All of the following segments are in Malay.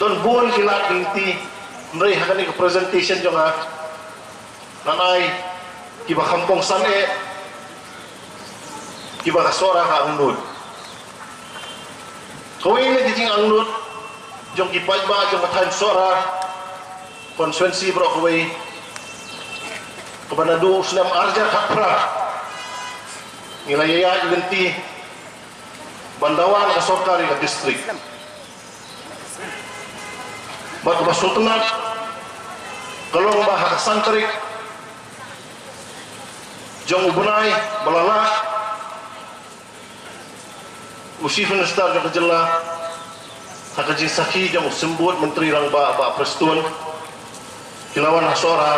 Ton buon kila kinti mrei hakani ka presentation jo nga nanay kiba kampong sane kiba kasora ka unod kawin na dijing unod jong kipayba jong matahan sora konsuensi bro kawai kebanadu senam arja kapra ngilayaya ganti bandawan ka sokari ka distrik bat masultanat kalong bahak santrik jong ubunay balala usif minister jong kejela hakajin saki jong sembut menteri rang ba prestun kilawan hasora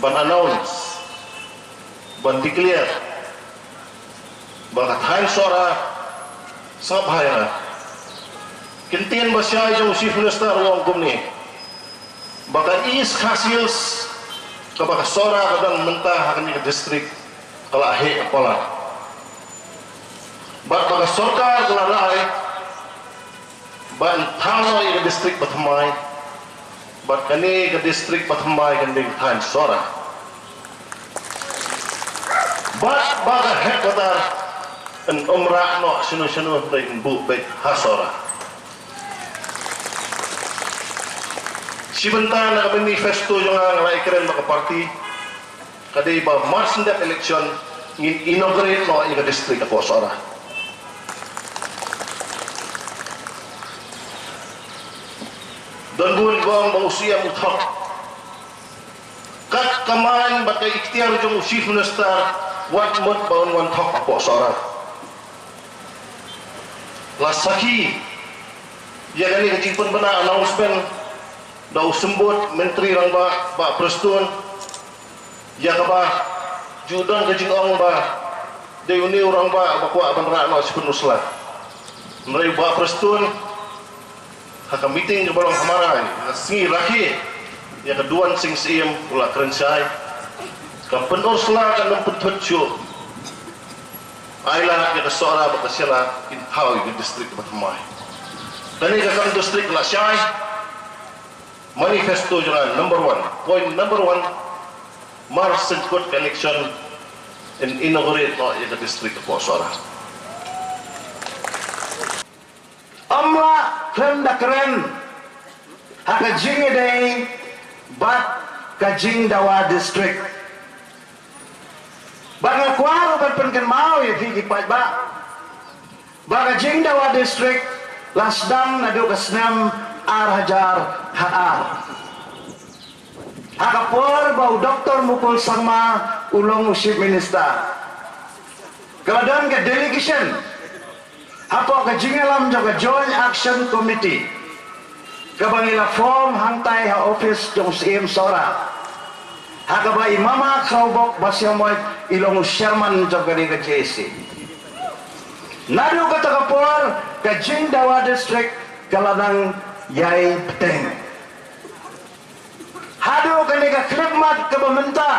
ban announce ban declare ban kathain sora sab hayana kintian basya jong chief minister wong gumni baka is khasils kabaka sora kadang mentah hakani ke distrik kalahe apalan baka sorkar kelalai ban thano ke distrik patmai bat kani ke distrik patmai kanding than sora bat baka headquarter en umrah no sunu dai bu baik hasora Sibenta na manifesto yung nga ikeren mga party kadai ba March that election inaugurate no yung district ako sora don buwan ko ang usiya muthok kat kaman ba kay ikhtiar yung chief minister what mot baon wan thok ako sora lasaki ya gani kajipun bana announcement daw sembut menteri rang ba prestun ya ka ba judan ka jingong ba de uni orang ba bakwa banra no sepenusla mrei ba prestun haka meeting ke balong hamarai singi laki ya keduan sing sim ula krensai ka penusla ka nang petutju aila ya kesora ba kasela in how in district batmai tani ka kam district la syai manifesto jalan point number one Mars good connection and inaugurate no in the district of Sora amla kren da kren haka jingi day bat kajing dawa district banga kwaro bat penken mau ya higi pat ba baga jing dawa district lasdam nadu kasnam Arhajar Haar Hakapor bau Dr. Mukul Sama ulong chief minister kemudian ke delegation hapo ke jingalam jaga joint action committee kabangila form hangtai ha office jong CM Sora hakaba imama kaubok basyamoy ilong chairman jaga di JC nadu kata kapor ke jing dawa district kalanang yai peteng hadu kani ka khidmat ke pemerintah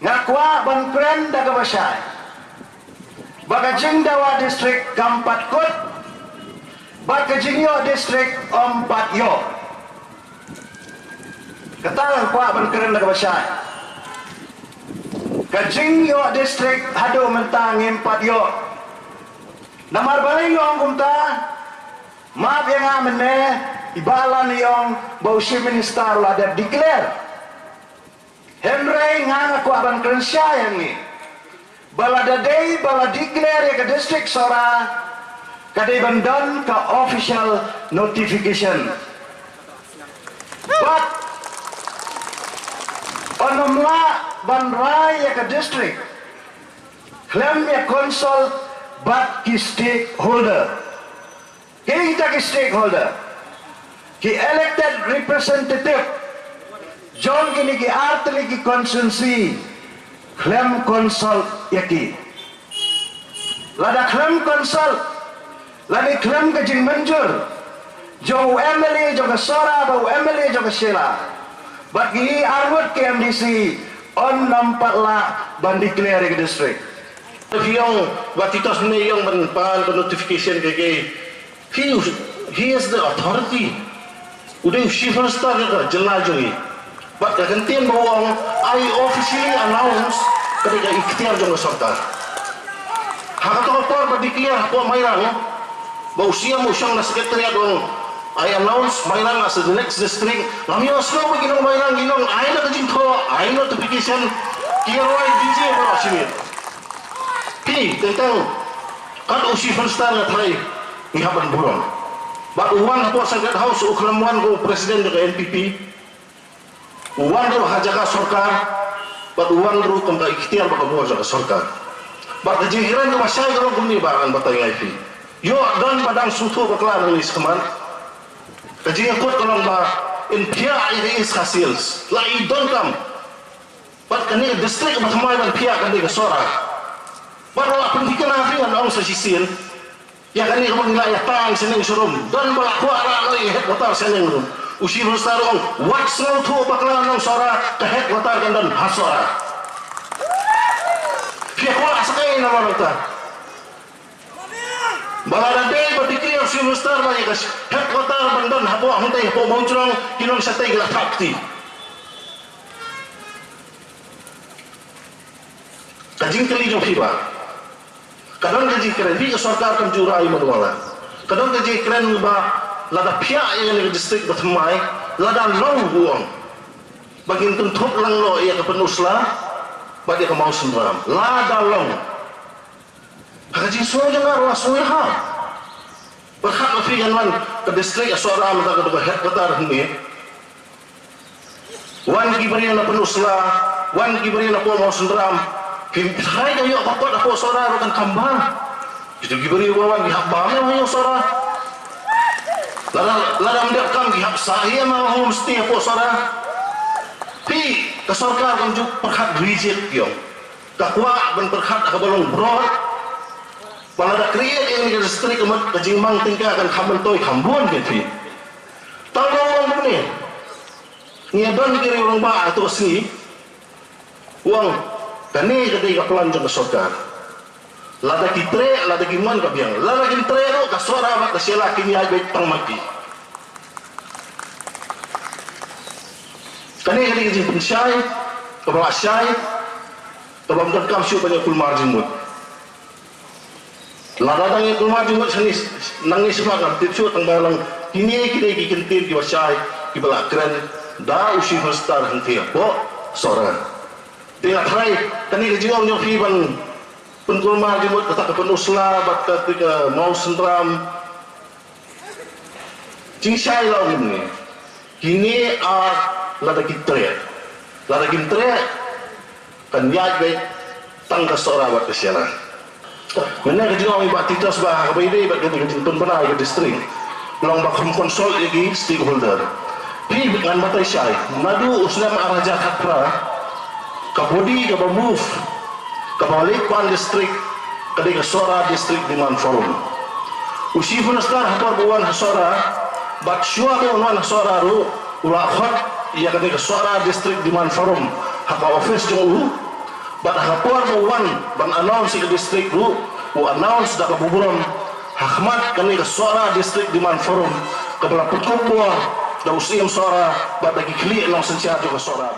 ngakwa ban kren da ka basay baka jingdawa district kampat kut baka jingyo district ompat yo katalang kwa ban kren da ka basay ka jingyo district hadu mentang empat yo namar balay yo ang kumta maaf yang amene ibalan yung bau chief minister ada declare Henry nga ako aban krensya yang ni balada day bala declare ya ke district Sora kadai bandan ka official notification but onomla banrai ya ke district klaim ya consult but ki stakeholder kini kita ki stakeholder ki elected representative John kini ki artli ki konsensi klaim consult yaki lada klaim consult lada klaim ke jing manjur jo MLA jo ke Sora bau MLA jo ke Sheila bagi arwut ke MDC on nampak lah ban declare ke district yung watitos na yung ban notification kay hiu he has the authority. Udah chief minister juga jelajui. But kegantian bahwa I officially announce ketika ikhtiar jangka sarkar. Hak atau apa declare po Mairang bahwa siya mo siyang na sekretariat dong. I announce Mairang as the next district. Kami oslo beginong Mairang ginong ay na kajingko, ay notification. Kiaraway DJ mo asimit. Pi tentang kan chief minister nga try ihaban burong. But uwan po sa State House uklamuan ko presiden ng NPP. Uwan ro hajaka sarkar. But uwan ro kung ka ikhtiar baka buwan sa sarkar. But kajihiran ko masyay ko kung nibakan batay nga ipi. Yo dan padang suto bakla ng iskaman. Kajihiran ko lang ba in pia it is hasils. Lai don't come. But kanina district matamay man pia kanina sora. But wala pendikan natin ang sa sisil. Ya kanina kapag nila yatang sa nang surum. Dan bala ko ara loy headquarter sa nang room. Usi rustarong what's no to bakla ng sora ka headquarter kandan hasora. Pia ko asakay na marata. Bala day ba dikli usi rustar ba ikas headquarter bandan hapo huntay hapo mauncrong kinong sa tay la fakti. Kajing kali jong fiba. Kadang gaji keren di sarkar kan jura ay manuala. Kadang gaji keren ba lada pia yang di distrik batamay lada long buang. Bagin tuntuk lang lo iya ka penusla bagi ka mau sembram. Lada long. Kaji so jang aro asoy ha. Berhak mafigan man ke distrik asora mata ka headquarter hindi. Wan gibari na penusla, wan gibari na po mau sembram. Hai kayo kapot ako sora rokan kambang. Itu gibari wawan gihak bame ayo sora. Lara mendak kam gihak saya mau homestay ako sora. Pi kasarkar kan juk perhat rigid yo. Kakwa ban perhat akabalong broad. Balada create yang di distrik kemat kajingmang tingka akan kamen toy kambuan gitu. Tahu orang begini. Ngiaban kiri orang ba atau sini. Uang kani kadai kapelan jang kasarkar. Lada kitre, lada giman kabiang. Lada kitre ro kasora mak kasyala kini ay baik tang maki. Kani kajing pensyai, kabang asyai, kabang kam siu banyak kulmar jimut. Lada dang kulmar jimut sanis nangis makam tipsu tang balang kini kini kikintir ki wasyai ki balakren da usi hostar hanti po sora. Tengah try kani kajingong yung fiban penkulmar jimut kata penusla bat ketika mau sentram cingsai lau ini kini lada kitre kan yaj baik tangka sora bat kesyalan mana kajingong ibat titos bah kabaide ibat kajing penbenai ke distrik long bakum konsol lagi stakeholder pi dengan batai syai madu uslam araja kapra kabodi ka move kabalik pan district kadai kasora district dengan forum usi funastar hapar buwan hasora bat syua buwan hasora ru ula khot iya kadai kasora district dengan forum haka office jong bat hapar buwan ban announce ke district ru u announce da kabuburon hakmat kadai kasora district dengan forum kabala putkupo da usim sora bat lagi kli lang sensia jo kasora